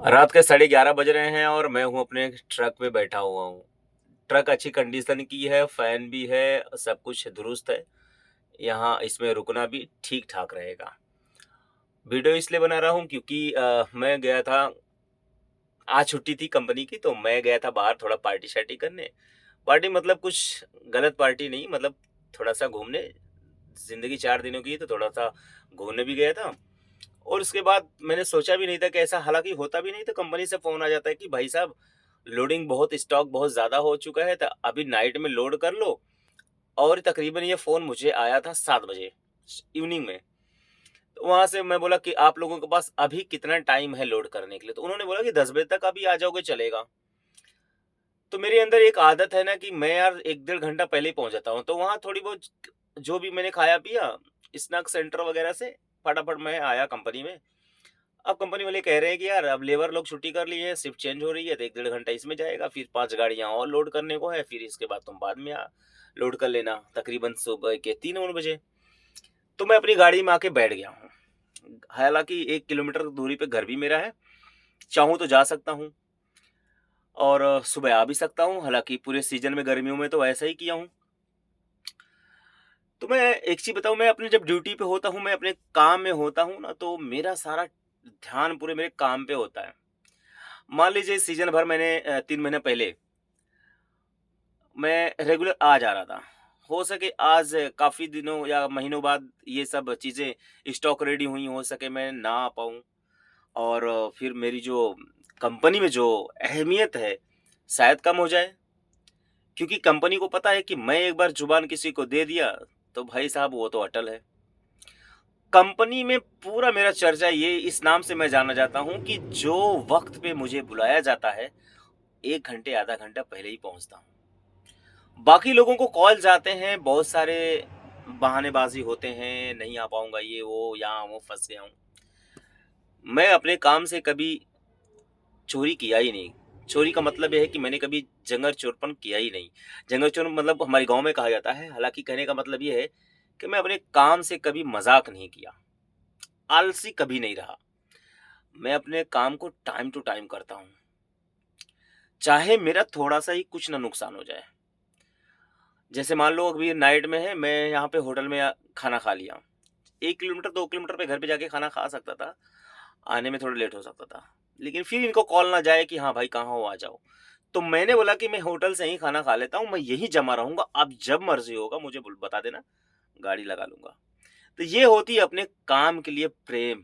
रात के 11:30 बज रहे हैं और मैं हूँ अपने ट्रक में बैठा हुआ हूँ। ट्रक अच्छी कंडीशन की है, फ़ैन भी है, सब कुछ दुरुस्त है। यहाँ इसमें रुकना भी ठीक-ठाक रहेगा। वीडियो इसलिए बना रहा हूँ क्योंकि मैं गया था, आज छुट्टी थी कंपनी की, तो मैं गया था बाहर थोड़ा पार्टी-शार्टी करने। पार्टी मतलब कुछ गलत पार्टी नहीं, मतलब थोड़ा-सा घूमने। ज़िंदगी 4 दिनों की है तो थोड़ा-सा घूमने भी गया था। और उसके बाद मैंने सोचा भी नहीं था कि ऐसा, हालाँकि होता भी नहीं, तो कंपनी से फ़ोन आ जाता है कि भाई साहब, लोडिंग बहुत, स्टॉक बहुत ज़्यादा हो चुका है, तो अभी नाइट में लोड कर लो। और तकरीबन ये फ़ोन मुझे आया था 7 बजे इवनिंग में। तो वहाँ से मैं बोला कि आप लोगों के पास अभी कितना टाइम है लोड करने के लिए? तो उन्होंने बोला कि 10 बजे तक अभी आ जाओगे चलेगा। तो मेरे अंदर एक आदत है ना कि मैं यार 1 डेढ़ घंटा पहले ही पहुँच जाता हूँ। तो वहाँ थोड़ी बहुत जो भी मैंने खाया-पिया, स्नैक सेंटर वगैरह से फटाफट मैं आया कंपनी में। अब कंपनी वाले कह रहे हैं कि यार अब लेबर लोग छुट्टी कर लिए हैं, शिफ्ट चेंज हो रही है, तो 1 डेढ़ घंटा इसमें जाएगा, फिर 5 गाड़ियाँ और लोड करने को है, फिर इसके बाद तुम बाद में लोड कर लेना, तकरीबन सुबह के 3-4 बजे। तो मैं अपनी गाड़ी में आके बैठ गया हूँ। हालाँकि 1 किलोमीटर दूरी पे घर भी मेरा है, चाहूँ तो जा सकता हूँ और सुबह आ भी सकता हूँ, हालाँकि पूरे सीज़न में गर्मियों में तो ऐसा ही किया हूँ। तो मैं एक चीज़ बताऊँ, मैं अपनी जब ड्यूटी पे होता हूँ, मैं अपने काम में होता हूँ ना, तो मेरा सारा ध्यान पूरे मेरे काम पे होता है। मान लीजिए सीज़न भर मैंने 3 महीने पहले मैं रेगुलर आ जा रहा था। हो सके आज काफ़ी दिनों या महीनों बाद ये सब चीज़ें स्टॉक रेडी हुई, हो सके मैं ना आ पाऊँ और फिर मेरी जो कंपनी में जो अहमियत है, शायद कम हो जाए। क्योंकि कंपनी को पता है कि मैं एक बार ज़ुबान किसी को दे दिया, तो भाई साहब वो तो अटल है। कंपनी में पूरा मेरा चर्चा ये इस नाम से मैं जाना जाता हूँ कि जो वक़्त पे मुझे बुलाया जाता है, 1 घंटे आधा घंटा पहले ही पहुँचता हूँ। बाकी लोगों को कॉल्स आते हैं, बहुत सारे बहानेबाज़ी होते हैं, नहीं आ पाऊँगा, ये वो, यहाँ वो फँस गया हूँ। मैं अपने काम से कभी चोरी किया ही नहीं। चोरी का मतलब ये है कि मैंने कभी जंगर-चोरपन किया ही नहीं। जंगर-चोर मतलब हमारे गाँव में कहा जाता है, हालाँकि कहने का मतलब ये है कि मैं अपने काम से कभी मज़ाक नहीं किया, आलसी कभी नहीं रहा। मैं अपने काम को टाइम टू टाइम करता हूँ, चाहे मेरा थोड़ा-सा ही कुछ ना नुकसान हो जाए। जैसे मान लो अभी नाइट में है, मैं यहाँ पे होटल में खाना खा लिया। 1 किलोमीटर 2 किलोमीटर पे घर पे जाके खाना खा सकता था, आने में थोड़ा लेट हो सकता था। लेकिन फिर इनको कॉल ना जाए कि हाँ भाई कहाँ हो, आ जाओ। तो मैंने बोला कि मैं होटल से ही खाना खा लेता हूँ, मैं यहीं जमा रहूँगा, आप जब मर्ज़ी होगा मुझे बता देना, गाड़ी लगा लूँगा। तो ये होती है अपने काम के लिए प्रेम,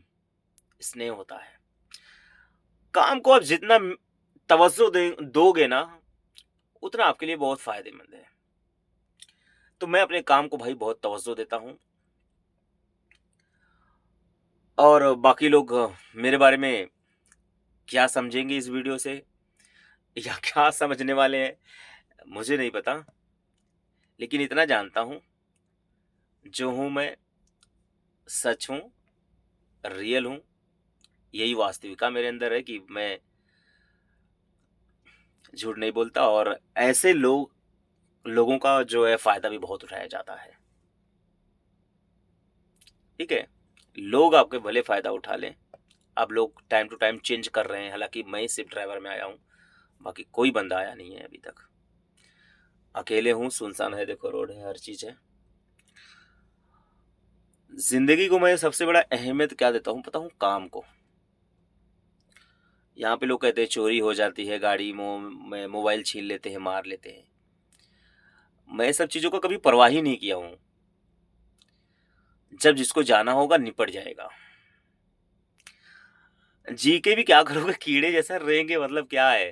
स्नेह होता है। काम को आप जितना तवज्जो दोगे ना, उतना आपके लिए बहुत फ़ायदेमंद है। तो मैं अपने काम को भाई बहुत तवज्जो देता हूँ और बाकी लोग मेरे बारे में क्या समझेंगे इस वीडियो से या क्या समझने वाले हैं, मुझे नहीं पता। लेकिन इतना जानता हूँ, जो हूँ मैं, सच हूँ, रियल हूँ, यही वास्तविकता मेरे अंदर है कि मैं झूठ नहीं बोलता और ऐसे लोगों का जो है फ़ायदा भी बहुत उठाया जाता है, ठीक है? लोग आपके भले फ़ायदा उठा लें, अब लोग टाइम टू टाइम चेंज कर रहे हैं, हालाँकि मैं ही शिफ्ट ड्राइवर में आया हूँ, बाकी कोई बंदा आया नहीं है अभी तक। अकेले हूँ, सुनसान है, देखो रोड है, हर चीज़ है। ज़िंदगी को मैं सबसे बड़ा अहमियत क्या देता हूँ पता हूँ? काम को। यहाँ पे लोग कहते हैं चोरी हो जाती है, गाड़ी में मोबाइल छीन लेते हैं, मार लेते हैं। मैं सब चीज़ों का कभी परवाह ही नहीं किया हूँ। जब जिसको जाना होगा निपट जाएगा। जी के भी क्या करोगे, कीड़े जैसा रहेंगे, मतलब क्या है?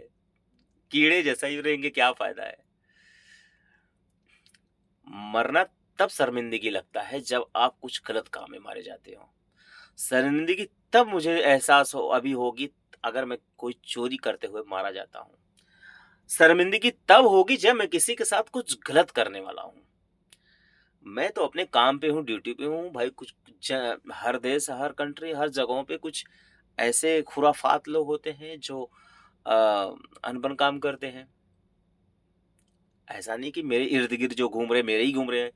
कीड़े जैसा ही रहेंगे, क्या फ़ायदा है? मरना तब शर्मिंदगी लगता है जब आप कुछ गलत काम में मारे जाते हो। शर्मिंदगी तब मुझे एहसास हो अभी होगी अगर मैं कोई चोरी करते हुए मारा जाता हूँ। शर्मिंदगी तब होगी जब मैं किसी के साथ कुछ गलत करने वाला हूँ। मैं तो अपने काम पे हूँ, ड्यूटी पे हूँ भाई, कुछ हर देश, हर कंट्री, हर जगहों पे कुछ ऐसे खुराफात लोग होते हैं जो अनबन काम करते हैं। ऐसा नहीं कि मेरे इर्द-गिर्द जो घूम रहे हैं, मेरे ही घूम रहे हैं।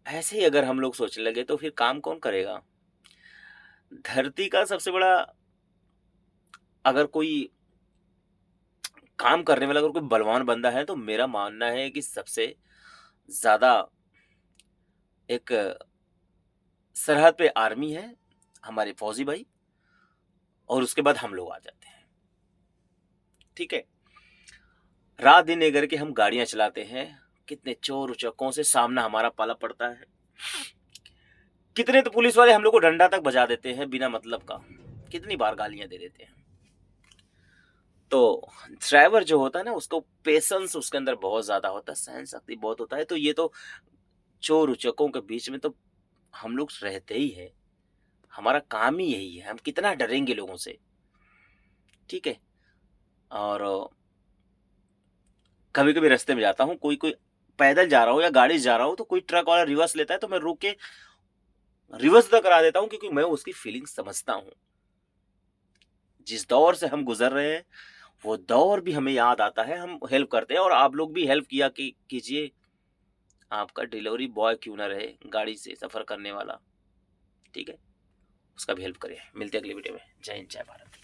ऐसे ही अगर हम लोग सोचने लगे तो फिर काम कौन करेगा? धरती का सबसे बड़ा अगर कोई काम करने वाला अगर कोई बलवान बंदा है तो मेरा मानना है कि सबसे ज़्यादा एक सरहद पे आर्मी है, हमारे फौजी भाई, और उसके बाद हम लोग आ जाते हैं। ठीक है? रात दिन ये करके हम गाड़ियाँ चलाते हैं, कितने चोर-उचक्कों से सामना हमारा पाला पड़ता है। कितने तो पुलिस वाले हम लोग को डंडा तक बजा देते हैं बिना मतलब का, कितनी बार गालियाँ दे देते हैं। तो ड्राइवर जो होता है ना उसको पेशेंस उसके अंदर बहुत ज़्यादा होता है, सहन शक्ति बहुत होता है, तो ये तो चोर-उचक्कों के बीच में तो हम लोग रहते ही हैं। हमारा काम ही यही है, हम कितना डरेंगे लोगों से, ठीक है? और कभी-कभी रास्ते में जाता हूँ, कोई-कोई पैदल जा रहा हूँ या गाड़ी से जा रहा हूँ, तो कोई ट्रक वाला रिवर्स लेता है, तो मैं रोक के रिवर्स तक करा देता हूँ क्योंकि मैं उसकी फीलिंग समझता हूँ। जिस दौर से हम गुज़र रहे हैं, वो दौर भी हमें याद आता है, हम हेल्प करते हैं और आप लोग भी हेल्प किया कि कीजिए, आपका डिलीवरी बॉय क्यों ना रहे, गाड़ी से सफ़र करने वाला, ठीक है? उसका भी हेल्प करिए। मिलते हैं अगली वीडियो में। जय हिंद, जय भारत।